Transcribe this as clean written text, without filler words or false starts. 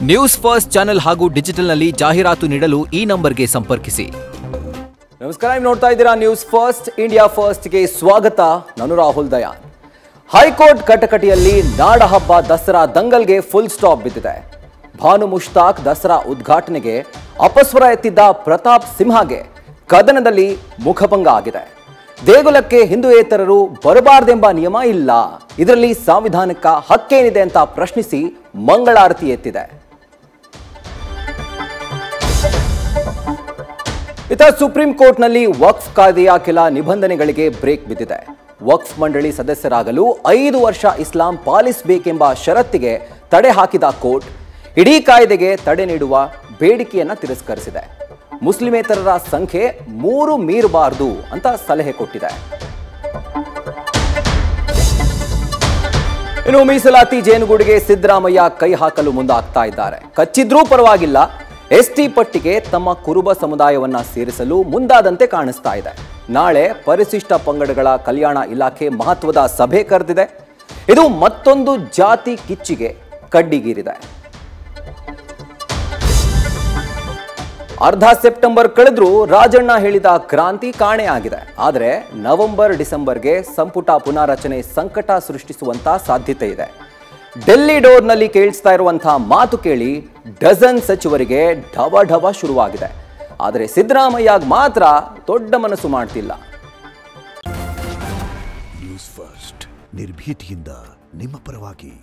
News first channel ಹಾಗೂ ಡಿಜಿಟಲ್ನಲ್ಲಿ ಜಾಹೀರಾತು ನೀಡಲು ಈ ನಂಬರ್ಗೆ ಸಂಪರ್ಕಿಸಿ. ನಮಸ್ಕಾರ, ನೀವು ನೋಡ್ತಾ ಇದ್ದೀರಾ ನ್ಯೂಸ್ ಫಸ್ಟ್ ಇಂಡಿಯಾ ಫಸ್ಟ್ಗೆ ಸ್ವಾಗತ. ನಾನು ರಾಹುಲ್ ದಯಾನ್. ಹೈಕೋರ್ಟ್ ಕಟಕಟಿಯಲ್ಲಿ ನಾಡ ಹಬ್ಬ ದಸರಾ ದಂಗಲ್ಗೆ ಫುಲ್ ಸ್ಟಾಪ್ ಬಿದ್ದಿದೆ. ಭಾನು ಮುಷ್ತಾಕ್ ದಸರಾ ಉದ್ಘಾಟನೆಗೆ ಅಪಸ್ವರ ಎತ್ತಿದ್ದ ಪ್ರತಾಪ್ ಸಿಂಹಗೆ ಕದನದಲ್ಲಿ ಮುಖಭಂಗ ಆಗಿದೆ. ದೇಗುಲಕ್ಕೆ ಹಿಂದೂಯೇತರರು ಬರಬಾರದೆಂಬ ನಿಯಮ ಇಲ್ಲ, ಇದರಲ್ಲಿ ಸಂವಿಧಾನಕ್ಕ ಹಕ್ಕೇನಿದೆ ಅಂತ ಪ್ರಶ್ನಿಸಿ ಮಂಗಳಾರತಿ ಎತ್ತಿದೆ. ಇತ ಸುಪ್ರೀಂ ಕೋರ್ಟ್ನಲ್ಲಿ ವಕ್ಫ್ ಕಾಯ್ದೆಯ ಕೆಲ ನಿಬಂಧನೆಗಳಿಗೆ ಬ್ರೇಕ್ ಬಿದ್ದಿದೆ. ವಕ್ಫ್ ಮಂಡಳಿ ಸದಸ್ಯರಾಗಲು 5 ವರ್ಷ ಇಸ್ಲಾಂ ಪಾಲಿಸಬೇಕೆಂಬ ಷರತ್ತಿಗೆ ತಡೆ ಹಾಕಿದ ಕೋರ್ಟ್ ಇಡೀ ಕಾಯ್ದೆಗೆ ತಡೆ ನೀಡುವ ಬೇಡಿಕೆಯನ್ನ ತಿರಸ್ಕರಿಸಿದೆ. ಮುಸ್ಲಿಮೇತರರ ಸಂಖ್ಯೆ 3 ಮೀರಬಾರದು ಅಂತ ಸಲಹೆ ಕೊಟ್ಟಿದೆ. ಇನ್ನು ಮೀಸಲಾತಿ ಜೇನುಗೂಡಿಗೆ ಸಿದ್ದರಾಮಯ್ಯ ಕೈ ಹಾಕಲು ಮುಂದಾಗ್ತಾ ಇದ್ದಾರೆ. ಕಚ್ಚಿದ್ರೂ ಪರವಾಗಿಲ್ಲ, ಎಸ್ಟಿ ಪಟ್ಟಿಗೆ ತಮ್ಮ ಕುರುಬ ಸಮುದಾಯವನ್ನ ಸೇರಿಸಲು ಮುಂದಾದಂತೆ ಕಾಣಿಸ್ತಾ ಇದೆ. ನಾಳೆ ಪರಿಶಿಷ್ಟ ಪಂಗಡಗಳ ಕಲ್ಯಾಣ ಇಲಾಖೆ ಮಹತ್ವದ ಸಭೆ ಕರೆದಿದೆ. ಇದು ಮತ್ತೊಂದು ಜಾತಿ ಕಿಚ್ಚಿಗೆ ಕಡ್ಡಿಗೀರಿದೆ. ಅರ್ಧ ಸೆಪ್ಟೆಂಬರ್ ಕಳೆದ್ರೂ ರಾಜಣ್ಣ ಹೇಳಿದ ಕ್ರಾಂತಿ ಕಾಣೆಯಾಗಿದೆ. ಆದರೆ ನವೆಂಬರ್ ಡಿಸೆಂಬರ್ಗೆ ಸಂಪುಟ ಪುನಾರಚನೆ ಸಂಕಟ ಸೃಷ್ಟಿಸುವಂತ ಸಾಧ್ಯತೆ ಇದೆ. ಡೆಲ್ಲಿ ಡೋರ್ನಲ್ಲಿ ಕೇಳಿಸ್ತಾ ಇರುವಂತಹ ಮಾತು ಕೇಳಿ ಡಜನ್ ಸಚಿವರಿಗೆ ಢವ ಶುರುವಾಗಿದೆ. ಆದರೆ ಸಿದ್ದರಾಮಯ್ಯ ಮಾತ್ರ ದೊಡ್ಡ ಮನಸ್ಸು ಮಾಡ್ತಿಲ್ಲ. ನ್ಯೂಸ್ ಫಸ್ಟ್ ನಿರ್ಭೀತಿಯಿಂದ ನಿಮ್ಮ ಪರವಾಗಿ.